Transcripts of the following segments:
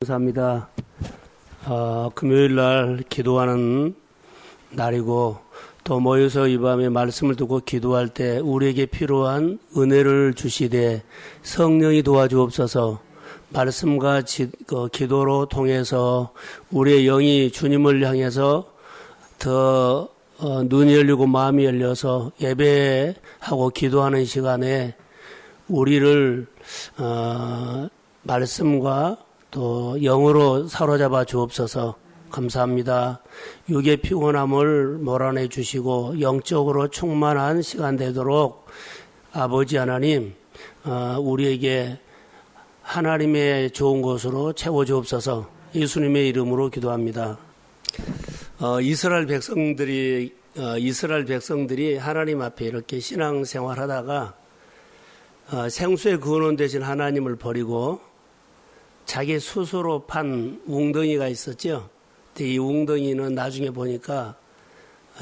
감사합니다. 금요일 날 기도하는 날이고 또 모여서 이 밤에 말씀을 듣고 기도할 때 우리에게 필요한 은혜를 주시되 성령이 도와주옵소서. 말씀과 기도로 통해서 우리의 영이 주님을 향해서 더 눈이 열리고 마음이 열려서 예배하고 기도하는 시간에 우리를 말씀과 또 영으로 사로잡아 주옵소서. 감사합니다. 육의 피곤함을 몰아내 주시고 영적으로 충만한 시간 되도록 아버지 하나님 우리에게 하나님의 좋은 곳으로 채워 주옵소서. 예수님의 이름으로 기도합니다. 이스라엘 백성들이 하나님 앞에 이렇게 신앙생활하다가 생수의 근원 되신 하나님을 버리고 자기 스스로 판 웅덩이가 있었죠. 이 웅덩이는 나중에 보니까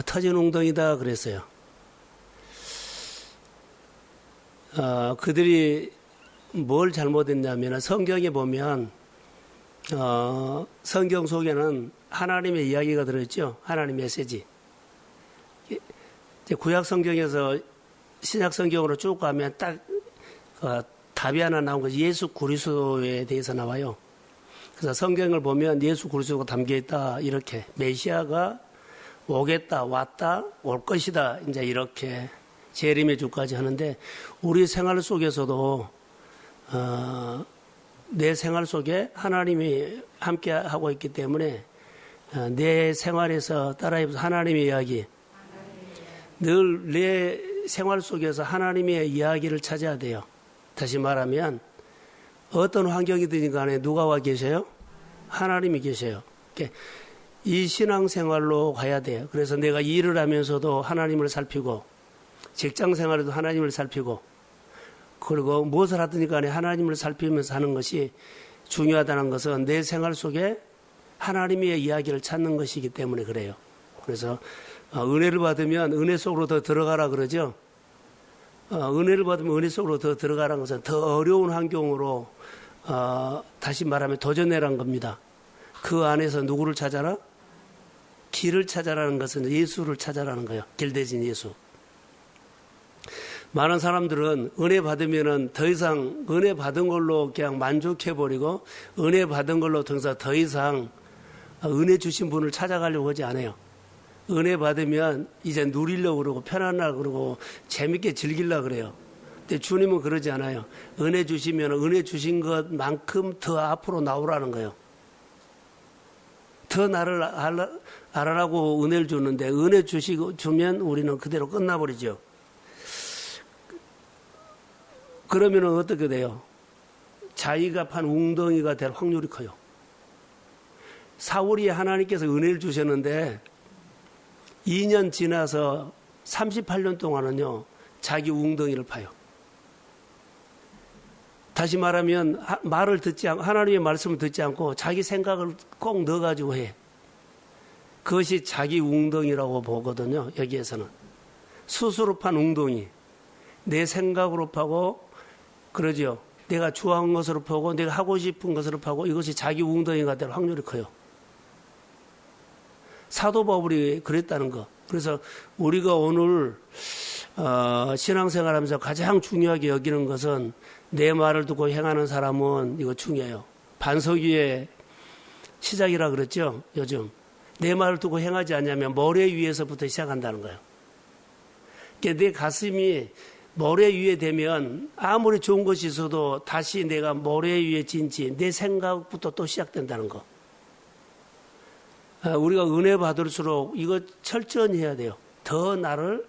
터진 웅덩이다 그랬어요. 그들이 뭘 잘못했냐면 성경에 보면 성경 속에는 하나님의 이야기가 들어있죠. 하나님의 메시지. 구약 성경에서 신약 성경으로 쭉 가면 딱 답이 하나 나온 것이 예수 그리스도에 대해서 나와요. 그래서 성경을 보면 예수 그리스도가 담겨있다. 이렇게 메시아가 오겠다, 왔다, 올 것이다. 이제 이렇게 재림의 주까지 하는데 우리 생활 속에서도 내 생활 속에 하나님이 함께 하고 있기 때문에 내 생활에서 따라해서 하나님의 이야기 늘 내 생활 속에서 하나님의 이야기를 찾아야 돼요. 다시 말하면 어떤 환경이든 간에 누가 와 계세요? 하나님이 계세요. 이 신앙생활로 가야 돼요. 그래서 내가 일을 하면서도 하나님을 살피고 직장생활에도 하나님을 살피고 그리고 무엇을 하든 간에 하나님을 살피면서 하는 것이 중요하다는 것은 내 생활 속에 하나님의 이야기를 찾는 것이기 때문에 그래요. 그래서 은혜를 받으면 은혜 속으로 더 들어가라 그러죠. 은혜를 받으면 은혜 속으로 더 들어가라는 것은 더 어려운 환경으로 다시 말하면 도전해라는 겁니다. 그 안에서 누구를 찾아라? 길을 찾아라는 것은 예수를 찾아라는 거예요. 길 대신 예수. 많은 사람들은 은혜 받으면은 더 이상 은혜 받은 걸로 그냥 만족해버리고 은혜 받은 걸로 통해서 더 이상 은혜 주신 분을 찾아가려고 하지 않아요. 은혜 받으면 이제 누리려고 그러고 편안하려고 그러고 재밌게 즐기려고 그래요. 근데 주님은 그러지 않아요. 은혜 주시면 은혜 주신 것만큼 더 앞으로 나오라는 거예요. 더 나를 알아라고 은혜를 주는데 은혜 주면 우리는 그대로 끝나버리죠. 그러면 어떻게 돼요? 자기가 판 웅덩이가 될 확률이 커요. 사울이 하나님께서 은혜를 주셨는데 2년 지나서 38년 동안은요, 자기 웅덩이를 파요. 다시 말하면, 말을 듣지 않고, 하나님의 말씀을 듣지 않고, 자기 생각을 꼭 넣어가지고 해. 그것이 자기 웅덩이라고 보거든요, 여기에서는. 스스로 판 웅덩이. 내 생각으로 파고, 그러죠. 내가 좋아하는 것으로 파고, 내가 하고 싶은 것으로 파고, 이것이 자기 웅덩이가 될 확률이 커요. 사도 바울이 그랬다는 거. 그래서 우리가 오늘 신앙생활하면서 가장 중요하게 여기는 것은 내 말을 듣고 행하는 사람은 이거 중요해요. 반석위의 시작이라 그랬죠. 요즘 내 말을 듣고 행하지 않냐면 모래 위에서부터 시작한다는 거예요. 그러니까 내 가슴이 모래 위에 되면 아무리 좋은 것이 있어도 다시 내가 모래 위에 진지 내 생각부터 또 시작된다는 거. 우리가 은혜 받을수록 이거 철저히 해야 돼요. 더 나를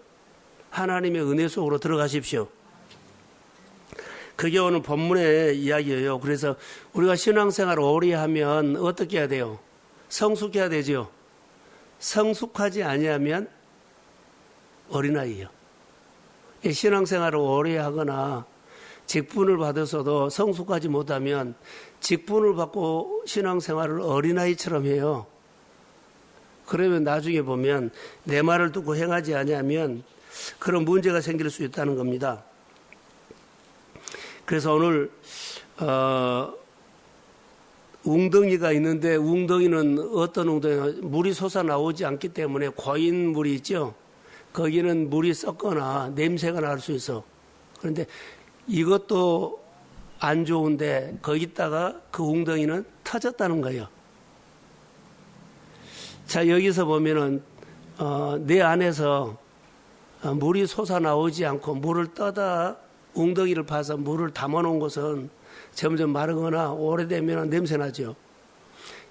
하나님의 은혜 속으로 들어가십시오. 그게 오늘 본문의 이야기예요. 그래서 우리가 신앙생활을 오래 하면 어떻게 해야 돼요? 성숙해야 되죠. 성숙하지 아니하면 어린아이예요. 신앙생활을 오래 하거나 직분을 받아서도 성숙하지 못하면 직분을 받고 신앙생활을 어린아이처럼 해요. 그러면 나중에 보면 내 말을 듣고 행하지 아니하면 그런 문제가 생길 수 있다는 겁니다. 그래서 오늘 웅덩이가 있는데 웅덩이는 어떤 웅덩이? 물이 솟아나오지 않기 때문에 고인 물이 있죠. 거기는 물이 썩거나 냄새가 날 수 있어. 그런데 이것도 안 좋은데 거기다가 그 웅덩이는 터졌다는 거예요. 자, 여기서 보면은 내 안에서 물이 솟아나오지 않고 물을 떠다 웅덩이를 파서 물을 담아놓은 것은 점점 마르거나 오래되면 냄새나죠.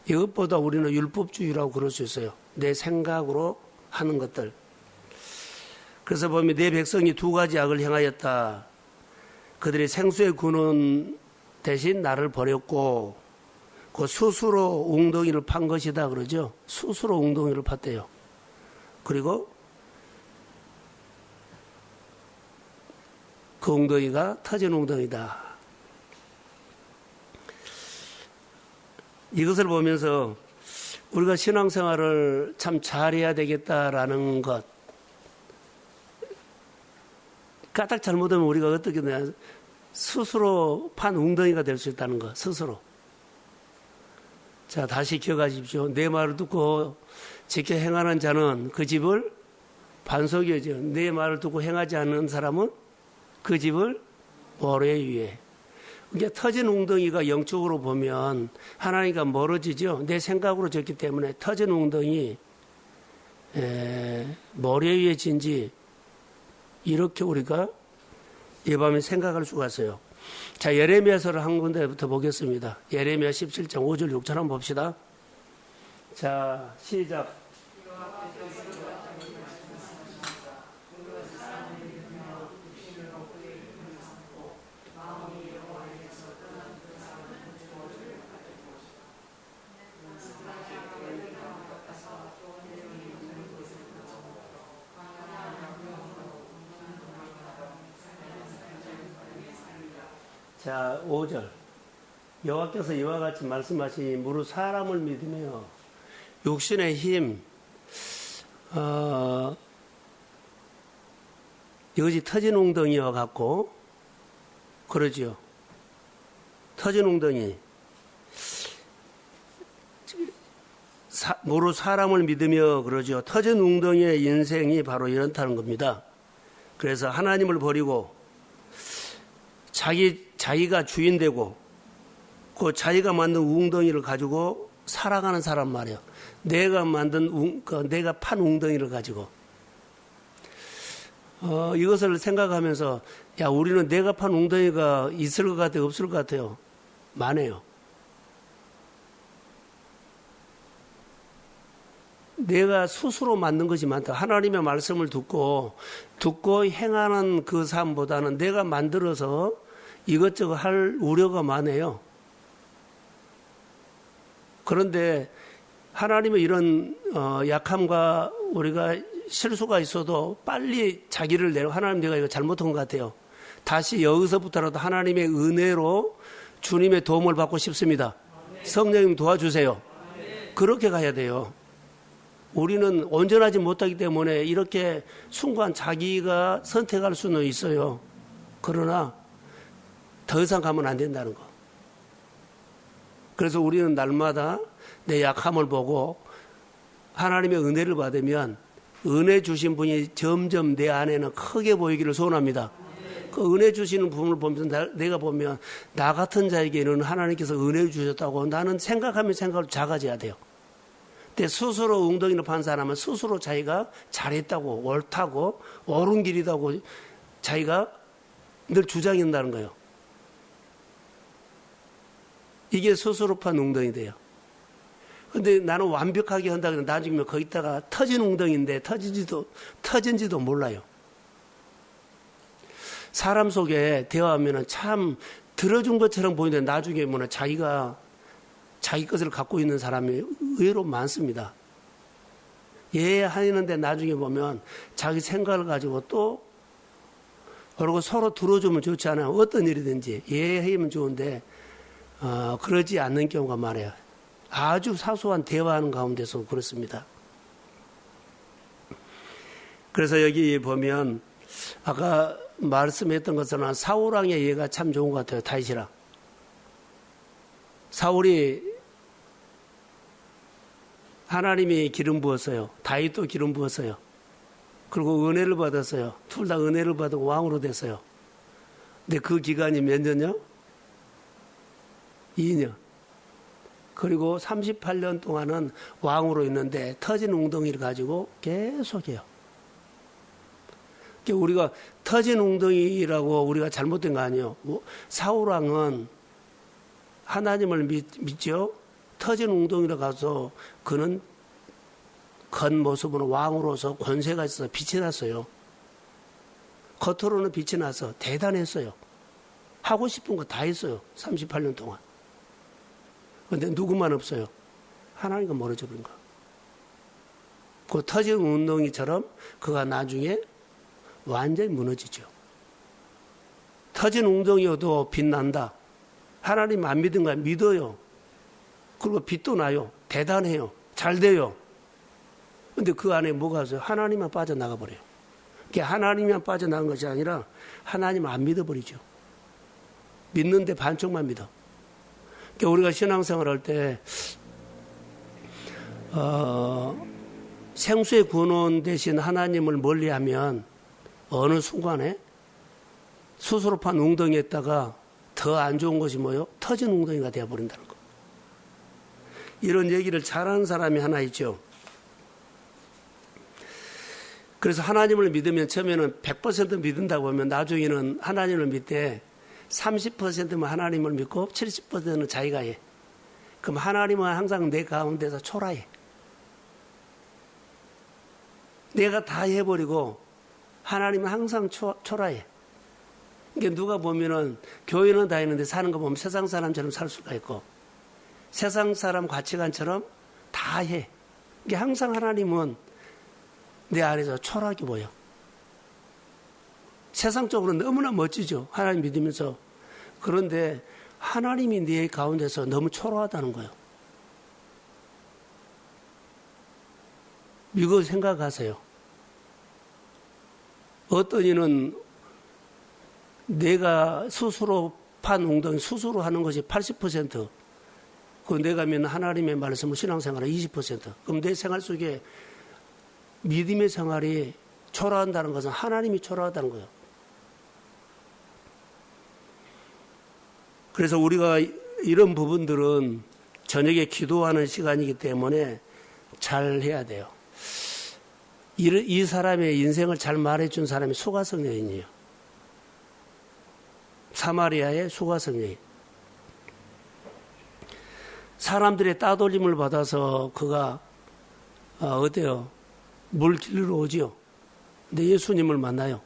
이것보다 우리는 율법주의라고 그럴 수 있어요. 내 생각으로 하는 것들. 그래서 보면 내 백성이 두 가지 악을 행하였다. 그들이 생수의 근원 대신 나를 버렸고 그 스스로 웅덩이를 판 것이다 그러죠. 스스로 웅덩이를 팠대요. 그리고 그 웅덩이가 터진 웅덩이다. 이것을 보면서 우리가 신앙생활을 참 잘해야 되겠다라는 것. 까딱 잘못하면 우리가 어떻게 되냐. 스스로 판 웅덩이가 될 수 있다는 것. 스스로. 자, 다시 기억하십시오. 내 말을 듣고 지켜 행하는 자는 그 집을 반석이죠. 내 말을 듣고 행하지 않는 사람은 그 집을 모래 위에. 그러니까 터진 웅덩이가 영적으로 보면 하나님과 멀어지죠. 내 생각으로 졌기 때문에 터진 웅덩이 모래 위에 진지 이렇게 우리가 이 밤에 생각할 수가 있어요. 자, 예레미야서를 한 군데부터 보겠습니다. 예레미야 17장 5절 6절 한번 봅시다. 자, 시작. 자, 5절. 여호와께서 이와 같이 말씀하시니 무릇 사람을 믿으며 육신의 힘, 이것이 터진 웅덩이와 같고, 그러지요. 터진 웅덩이. 무릇 사람을 믿으며 그러죠. 터진 웅덩이의 인생이 바로 이렇다는 겁니다. 그래서 하나님을 버리고 자기가 주인 되고 그 자기가 만든 웅덩이를 가지고 살아가는 사람 말이에요. 내가 만든 내가 판 웅덩이를 가지고 이것을 생각하면서 야, 우리는 내가 판 웅덩이가 있을 것 같아요, 없을 것 같아요? 많아요. 내가 스스로 만든 것이 많다. 하나님의 말씀을 듣고 행하는 그 삶보다는 내가 만들어서 이것저것 할 우려가 많아요. 그런데 하나님의 이런 약함과 우리가 실수가 있어도 빨리 자기를 내려 하나님 내가 이거 잘못한 것 같아요. 다시 여기서부터라도 하나님의 은혜로 주님의 도움을 받고 싶습니다. 성령님 도와주세요. 그렇게 가야 돼요. 우리는 온전하지 못하기 때문에 이렇게 순간 자기가 선택할 수는 있어요. 그러나 더 이상 가면 안 된다는 거. 그래서 우리는 날마다 내 약함을 보고 하나님의 은혜를 받으면 은혜 주신 분이 점점 내 안에는 크게 보이기를 소원합니다. 그 은혜 주시는 부분을 보면서 내가 보면 나 같은 자에게는 하나님께서 은혜 주셨다고 나는 생각하면 생각을 작아져야 돼요. 근데 스스로 웅덩이를 판 사람은 스스로 자기가 잘했다고 옳다고 옳은 길이다고 자기가 늘 주장한다는 거예요. 이게 스스로 판 웅덩이 돼요. 근데 나는 완벽하게 한다 그러면 나중에 거기다가 터진 웅덩이인데 터진지도 몰라요. 사람 속에 대화하면 참 들어준 것처럼 보이는데 나중에 뭐냐 자기가 자기 것을 갖고 있는 사람이 의외로 많습니다. 하는데 나중에 보면 자기 생각을 가지고 또 그리고 서로 들어주면 좋지 않아요. 어떤 일이든지 하면 좋은데 그러지 않는 경우가 많아요. 아주 사소한 대화하는 가운데서 그렇습니다. 그래서 여기 보면 아까 말씀했던 것은 사울왕의 예가 참 좋은 것 같아요. 다윗이랑. 사울이 하나님이 기름 부었어요. 다윗도 기름 부었어요. 그리고 은혜를 받았어요. 둘 다 은혜를 받고 왕으로 됐어요. 근데 그 기간이 몇 년요? 2년. 그리고 38년 동안은 왕으로 있는데 터진 웅덩이를 가지고 계속해요. 우리가 터진 웅덩이라고 우리가 잘못된 거 아니에요. 사울왕은 하나님을 믿죠. 터진 웅덩이로 가서 그는 겉모습으로 왕으로서 권세가 있어서 빛이 났어요. 겉으로는 빛이 나서 대단했어요. 하고 싶은 거 다 했어요. 38년 동안. 그런데 누구만 없어요. 하나님과 멀어져 버린 거. 그 터진 웅덩이처럼 그가 나중에 완전히 무너지죠. 터진 웅덩이여도 빛난다. 하나님 안 믿은 거야. 믿어요. 그리고 빛도 나요. 대단해요. 잘 돼요. 근데 그 안에 뭐가 있어요? 하나님만 빠져나가 버려요. 그게 하나님만 빠져나간 것이 아니라 하나님 안 믿어버리죠. 믿는데 반쪽만 믿어. 그러니까 우리가 신앙생활 할 때 생수의 근원 대신 하나님을 멀리하면 어느 순간에 스스로 판 웅덩이에다가 더 안 좋은 것이 뭐예요? 터진 웅덩이가 되어버린다는 거. 이런 얘기를 잘하는 사람이 하나 있죠. 그래서 하나님을 믿으면 처음에는 100% 믿는다고 하면 나중에는 하나님을 믿되 30%만 하나님을 믿고 70%는 자기가 해. 그럼 하나님은 항상 내 가운데서 초라해. 내가 다 해버리고 하나님은 항상 초라해. 그러니까 누가 보면은 교회는 다니는데 사는 거 보면 세상 사람처럼 살 수가 있고 세상 사람 가치관처럼 다 해. 그러니까 항상 하나님은 내 안에서 초라하게 보여. 세상적으로 너무나 멋지죠. 하나님 믿으면서. 그런데 하나님이 내 가운데서 너무 초라하다는 거예요. 이거 생각하세요. 어떤 이는 내가 스스로 판 웅덩이 스스로 하는 것이 80%, 그 내가 믿는 하나님의 말씀을 신앙생활은 20%. 그럼 내 생활 속에 믿음의 생활이 초라한다는 것은 하나님이 초라하다는 거예요. 그래서 우리가 이런 부분들은 저녁에 기도하는 시간이기 때문에 잘 해야 돼요. 이 사람의 인생을 잘 말해준 사람이 수가성 여인이에요. 사마리아의 수가성 여인. 사람들의 따돌림을 받아서 그가 어때요? 물 길러 오지요. 근데 예수님을 만나요.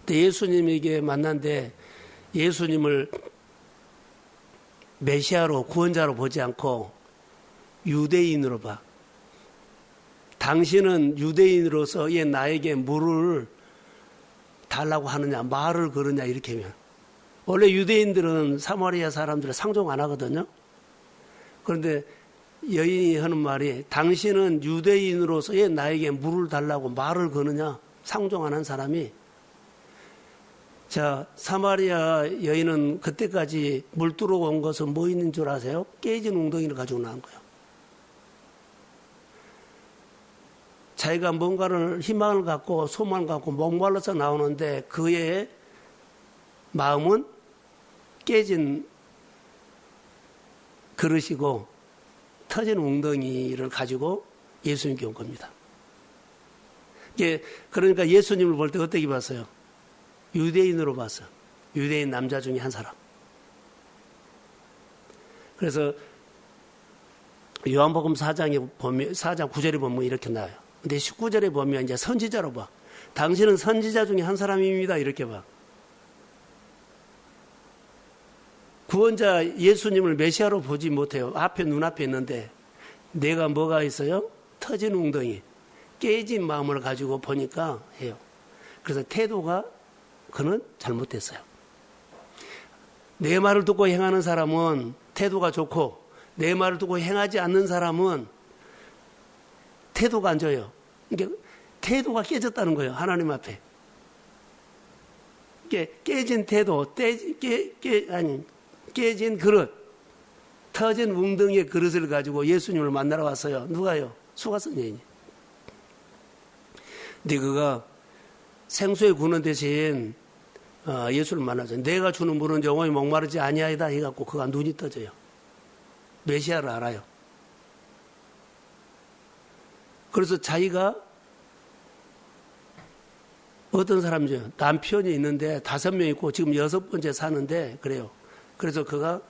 근데 예수님에게 만난데 예수님을 메시아로 구원자로 보지 않고 유대인으로 봐. 당신은 유대인으로서 얘 나에게 물을 달라고 하느냐, 말을 걸으냐 이렇게 하면. 원래 유대인들은 사마리아 사람들을 상종 안 하거든요. 그런데 여인이 하는 말이 당신은 유대인으로서 얘 나에게 물을 달라고 말을 거느냐, 상종 안 한 사람이. 자, 사마리아 여인은 그때까지 물 들어온 것은 뭐 있는 줄 아세요? 깨진 웅덩이를 가지고 나온 거예요. 자기가 뭔가를 희망을 갖고 소망을 갖고 목말라서 나오는데 그의 마음은 깨진 그릇이고 터진 웅덩이를 가지고 예수님께 온 겁니다. 그러니까 예수님을 볼 때 어떻게 봤어요? 유대인으로 봤어요. 유대인 남자 중에 한 사람. 그래서 요한복음 4장 9절에 보면 이렇게 나와요. 근데 19절에 보면 이제 선지자로 봐. 당신은 선지자 중에 한 사람입니다. 이렇게 봐. 구원자 예수님을 메시아로 보지 못해요. 앞에 눈앞에 있는데 내가 뭐가 있어요? 터진 웅덩이, 깨진 마음을 가지고 보니까 해요. 그래서 태도가 그는 잘못됐어요. 내 말을 듣고 행하는 사람은 태도가 좋고 내 말을 듣고 행하지 않는 사람은 태도가 안 좋아요. 그러니까 태도가 깨졌다는 거예요. 하나님 앞에. 깨진 태도, 깨진 그릇, 터진 웅덩이의 그릇을 가지고 예수님을 만나러 왔어요. 누가요? 수가성 여인이. 근데 그가 생수의 군원 대신 예수를 만나죠. 내가 주는 물은 영원히 목마르지 아니하이다 해갖고 그가 눈이 떠져요. 메시아를 알아요. 그래서 자기가 어떤 사람이죠. 남편이 있는데 5명 있고 지금 6번째 사는데 그래요. 그래서 그가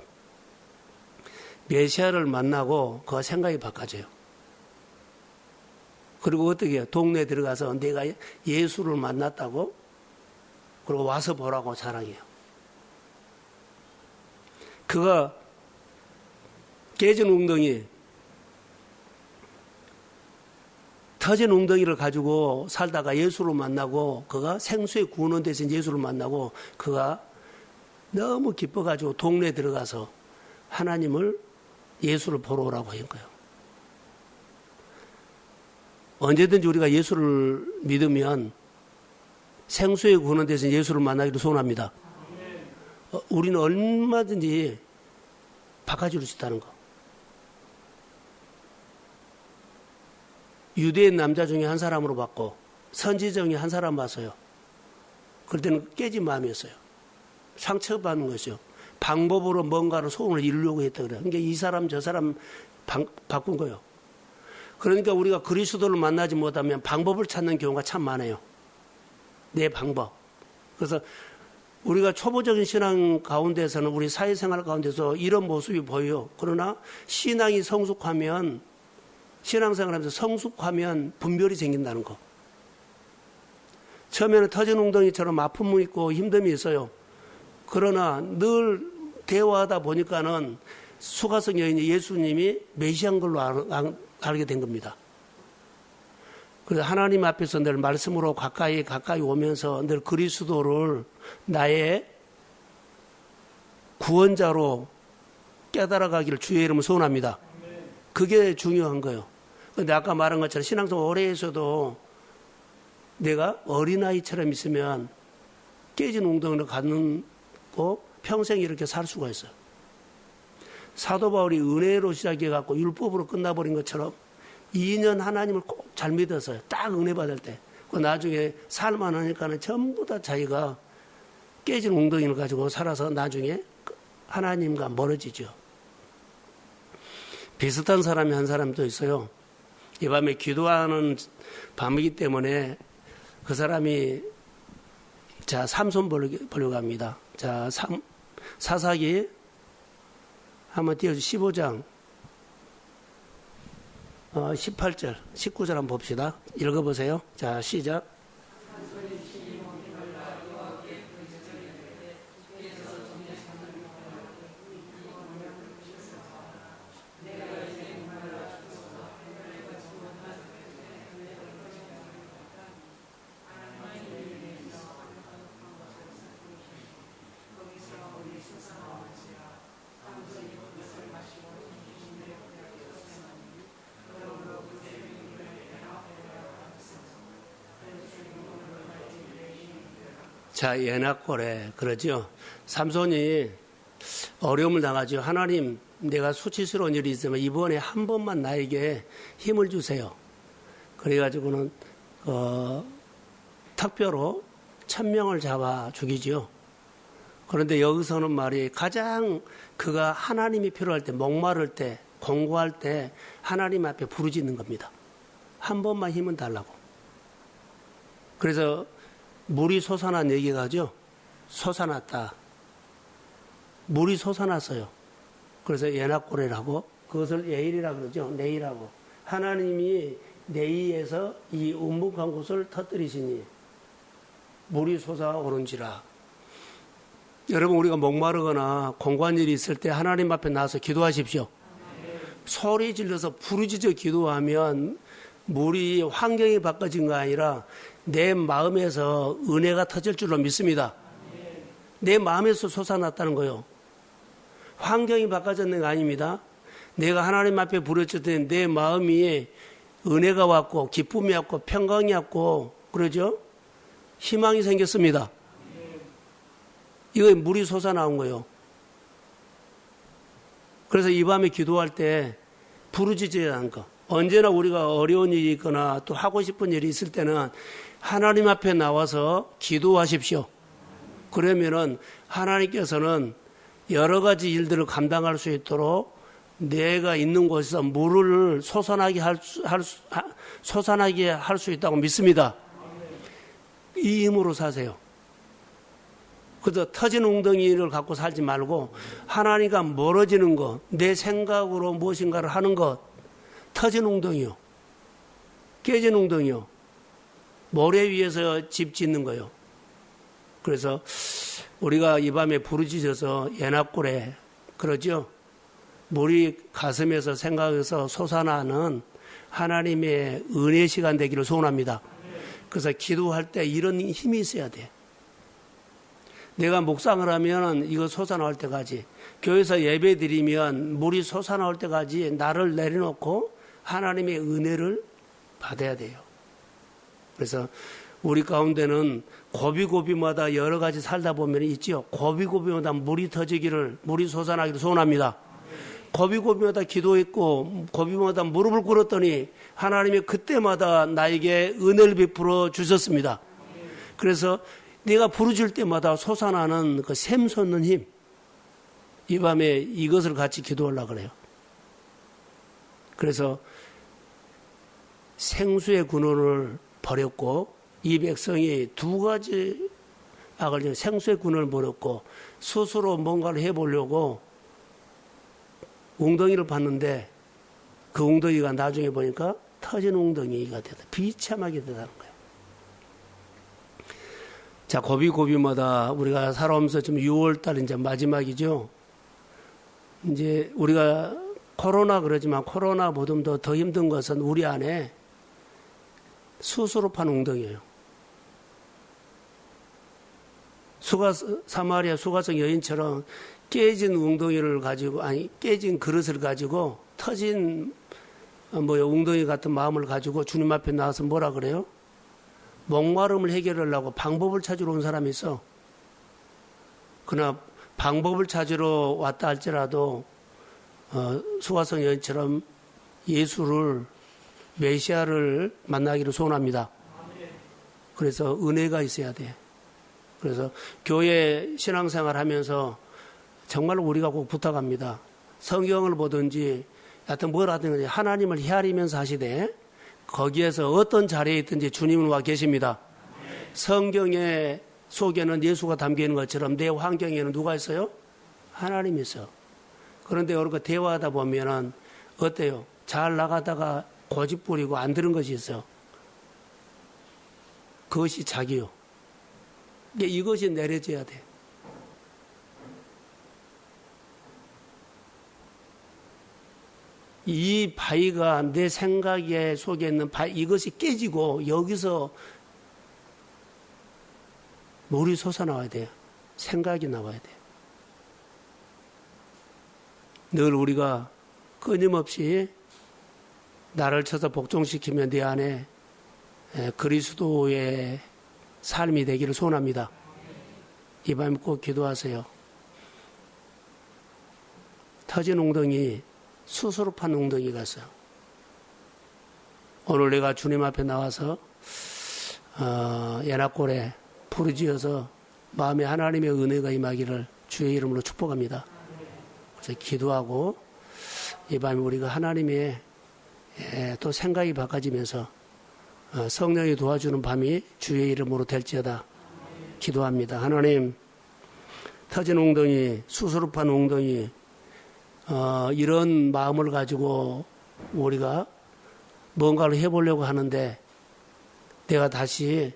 메시아를 만나고 그가 생각이 바꿔져요. 그리고 어떻게 해요? 동네에 들어가서 내가 예수를 만났다고 그리고 와서 보라고 자랑해요. 그가 깨진 웅덩이, 터진 웅덩이를 가지고 살다가 예수를 만나고 그가 생수의 구원 대신 예수를 만나고 그가 너무 기뻐가지고 동네에 들어가서 하나님을 예수를 보러 오라고 한 거예요. 언제든지 우리가 예수를 믿으면 생수의 구원 대신 예수를 만나기로 소원합니다. 우리는 얼마든지 바꿔줄 수 있다는 거. 유대인 남자 중에 한 사람으로 봤고 선지자 중에 한 사람 봤어요. 그럴 때는 깨진 마음이었어요. 상처받는 것이요. 방법으로 뭔가를 소원을 이루려고 했다 그래요. 그러니까 이 사람 저 사람 바꾼 거예요. 그러니까 우리가 그리스도를 만나지 못하면 방법을 찾는 경우가 참 많아요. 내 방법. 그래서 우리가 초보적인 신앙 가운데서는 우리 사회생활 가운데서 이런 모습이 보여요. 그러나 신앙이 성숙하면 신앙생활하면서 성숙하면 분별이 생긴다는 거. 처음에는 터진 웅덩이처럼 아픔이 있고 힘듦이 있어요. 그러나 늘 대화하다 보니까는 수가성 여인이 예수님이 메시아인 걸로 알게 된 겁니다. 그래서 하나님 앞에서 늘 말씀으로 가까이 오면서 늘 그리스도를 나의 구원자로 깨달아가기를 주의 이름으로 소원합니다. 그게 중요한 거예요. 근데 아까 말한 것처럼 신앙생활 오래 해서도 내가 어린아이처럼 있으면 깨진 웅덩이를 갖고 평생 이렇게 살 수가 있어요. 사도 바울이 은혜로 시작해갖고 율법으로 끝나버린 것처럼 2년 하나님을 꼭 잘 믿었어요. 딱 은혜 받을 때. 그 나중에 살만 하니까는 전부 다 자기가 깨진 웅덩이를 가지고 살아서 나중에 하나님과 멀어지죠. 비슷한 사람이 한 사람도 있어요. 이 밤에 기도하는 밤이기 때문에 그 사람이 자 삼손 보려고 합니다. 자 사사기 한번 띄워주세요. 15장 18절 19절 한번 봅시다. 읽어보세요. 자 시작. 자, 예나콜에 그러죠. 삼손이 어려움을 당하죠. 하나님, 내가 수치스러운 일이 있으면 이번에 한 번만 나에게 힘을 주세요. 그래가지고는 특별로 1000명을 잡아 죽이죠. 그런데 여기서는 말이 가장 그가 하나님이 필요할 때, 목마를 때, 공부할 때 하나님 앞에 부르짖는 겁니다. 한 번만 힘은 달라고. 그래서 물이 솟아난 얘기가 하죠. 솟아났다. 물이 솟아났어요. 그래서 예나꼬레라고 그것을 예일이라고 그러죠. 네이라고. 하나님이 네이에서 이 운북한 곳을 터뜨리시니 물이 솟아오른지라. 여러분 우리가 목마르거나 공고한 일이 있을 때 하나님 앞에 나와서 기도하십시오. 소리 질러서 부르짖어 기도하면 물이 환경이 바꿔진 거 아니라 내 마음에서 은혜가 터질 줄로 믿습니다. 내 마음에서 솟아났다는 거예요. 환경이 바꿔졌는 거 아닙니다. 내가 하나님 앞에 부르짖을 때 내 마음이 은혜가 왔고 기쁨이 왔고 평강이 왔고 그러죠? 희망이 생겼습니다. 이거 물이 솟아나온 거예요. 그래서 이 밤에 기도할 때 부르짖어야 하는 거. 언제나 우리가 어려운 일이 있거나 또 하고 싶은 일이 있을 때는 하나님 앞에 나와서 기도하십시오. 그러면은 하나님께서는 여러 가지 일들을 감당할 수 있도록 내가 있는 곳에서 물을 솟아나게 할 수 있다고 믿습니다. 이 힘으로 사세요. 그래서 터진 웅덩이를 갖고 살지 말고 하나님과 멀어지는 것, 내 생각으로 무엇인가를 하는 것, 터진 웅덩이요. 깨진 웅덩이요. 모래 위에서 집 짓는 거요. 그래서 우리가 이 밤에 부르짖어서 예납골에 그러죠. 물이 가슴에서 생각에서 솟아나는 하나님의 은혜 시간 되기를 소원합니다. 그래서 기도할 때 이런 힘이 있어야 돼. 내가 묵상을 하면 이거 솟아나올 때까지, 교회에서 예배 드리면 물이 솟아나올 때까지 나를 내려놓고 하나님의 은혜를 받아야 돼요. 그래서 우리 가운데는 고비고비마다 여러 가지 살다 보면 있지요. 고비고비마다 물이 터지기를, 물이 솟아나기를 소원합니다. 고비고비마다 기도했고 고비마다 무릎을 꿇었더니 하나님이 그때마다 나에게 은혜를 베풀어 주셨습니다. 그래서 내가 부르짖을 때마다 솟아나는 그 샘솟는 힘, 이 밤에 이것을 같이 기도하려고 그래요. 그래서 생수의 군원을 버렸고 이 백성이 두 가지 악을 지은 생수의 군원을 버렸고 스스로 뭔가를 해보려고 웅덩이를 봤는데 그 웅덩이가 나중에 보니까 터진 웅덩이가 되다. 비참하게 되다는 거예요. 자, 고비고비마다 우리가 살아오면서 지금 6월달 이제 마지막이죠. 이제 우리가 코로나 그러지만 코로나보다 더 힘든 것은 우리 안에 스스로 판 웅덩이에요. 사마리아 수가성 여인처럼 깨진 웅덩이를 가지고, 깨진 그릇을 가지고 터진 웅덩이 같은 마음을 가지고 주님 앞에 나와서 뭐라 그래요? 목마름을 해결하려고 방법을 찾으러 온 사람이 있어. 그러나 방법을 찾으러 왔다 할지라도 수가성 여인처럼 예수를, 메시아를 만나기를 소원합니다. 그래서 은혜가 있어야 돼. 그래서 교회 신앙생활 하면서 정말 우리가 꼭 부탁합니다. 성경을 보든지 하여튼 뭘 하든지 하나님을 헤아리면서 하시되 거기에서 어떤 자리에 있든지 주님은 와 계십니다. 성경의 속에는 예수가 담겨 있는 것처럼 내 환경에는 누가 있어요? 하나님이 있어. 그런데 우리가 대화하다 보면은 어때요? 잘 나가다가 고집 부리고 안 들은 것이 있어. 그것이 자기요. 이것이 내려져야 돼. 이 바위가 내 생각에 속에 있는 바위, 이것이 깨지고 여기서 물이 솟아나와야 돼요. 생각이 나와야 돼요. 늘 우리가 끊임없이 나를 쳐서 복종시키면 내 안에 그리스도의 삶이 되기를 소원합니다. 이 밤에 꼭 기도하세요. 터진 웅덩이, 스스로 판 웅덩이가 있어요. 오늘 내가 주님 앞에 나와서 예납골에 부르짖어서 마음에 하나님의 은혜가 임하기를 주의 이름으로 축복합니다. 그래서 기도하고 이 밤에 우리가 하나님의 또 생각이 바꿔지면서 성령이 도와주는 밤이 주의 이름으로 될지어다 기도합니다. 하나님, 터진 웅덩이, 스스로 판 웅덩이, 이런 마음을 가지고 우리가 뭔가를 해보려고 하는데 내가 다시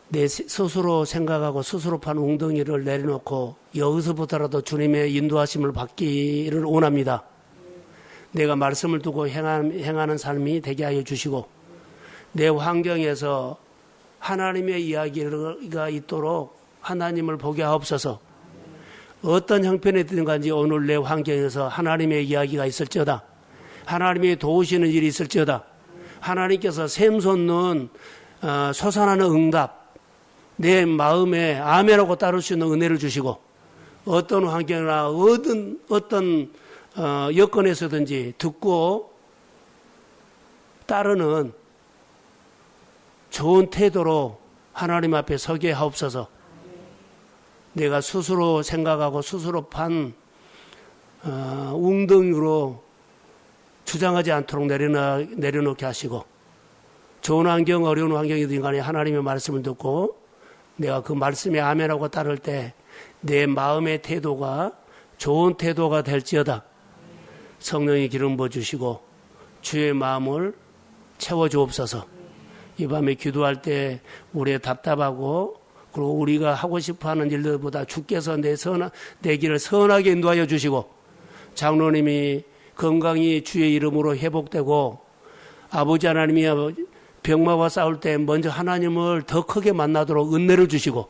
내 스스로 생각하고 스스로 판 웅덩이를 내려놓고 여기서부터라도 주님의 인도하심을 받기를 원합니다. 내가 말씀을 두고 행하는 삶이 되게 하여 주시고 내 환경에서 하나님의 이야기가 있도록 하나님을 보게 하옵소서. 어떤 형편에 있든지 오늘 내 환경에서 하나님의 이야기가 있을지어다. 하나님이 도우시는 일이 있을지어다. 하나님께서 샘솟는 솟아나는 응답, 내 마음에 아멘하고 따를 수 있는 은혜를 주시고 어떤 환경이나 어떤 여건에서든지 듣고 따르는 좋은 태도로 하나님 앞에 서게 하옵소서. 내가 스스로 생각하고 스스로 판 웅덩이로 주장하지 않도록 내려놓게 하시고, 좋은 환경, 어려운 환경이든 간에 하나님의 말씀을 듣고 내가 그 말씀에 아멘하고 따를 때 내 마음의 태도가 좋은 태도가 될지어다. 성령이 기름 부어주시고 주의 마음을 채워주옵소서. 이 밤에 기도할 때 우리의 답답하고 그리고 우리가 하고 싶어하는 일들보다 주께서 내 길을 선하게 인도하여 주시고, 장로님이 건강히 주의 이름으로 회복되고, 아버지 하나님이 병마와 싸울 때 먼저 하나님을 더 크게 만나도록 은혜를 주시고,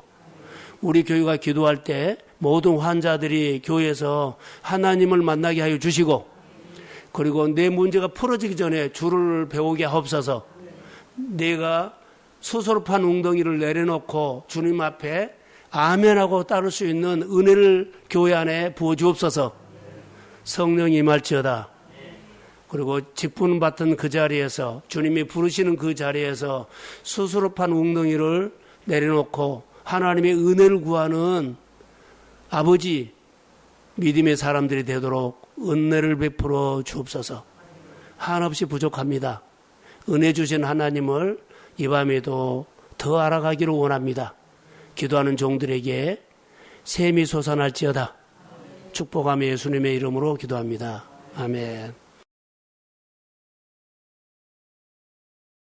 우리 교회가 기도할 때 모든 환자들이 교회에서 하나님을 만나게 하여 주시고, 그리고 내 문제가 풀어지기 전에 주를 배우게 하옵소서. 내가 스스로 판 웅덩이를 내려놓고 주님 앞에 아멘하고 따를 수 있는 은혜를 교회 안에 부어주옵소서. 성령이 임할지어다. 그리고 직분 받던 그 자리에서, 주님이 부르시는 그 자리에서 스스로 판 웅덩이를 내려놓고 하나님의 은혜를 구하는 아버지, 믿음의 사람들이 되도록 은혜를 베풀어 주옵소서. 한없이 부족합니다. 은혜 주신 하나님을 이 밤에도 더 알아가기를 원합니다. 기도하는 종들에게 샘이 솟아날지어다. 축복하며 예수님의 이름으로 기도합니다. 아멘.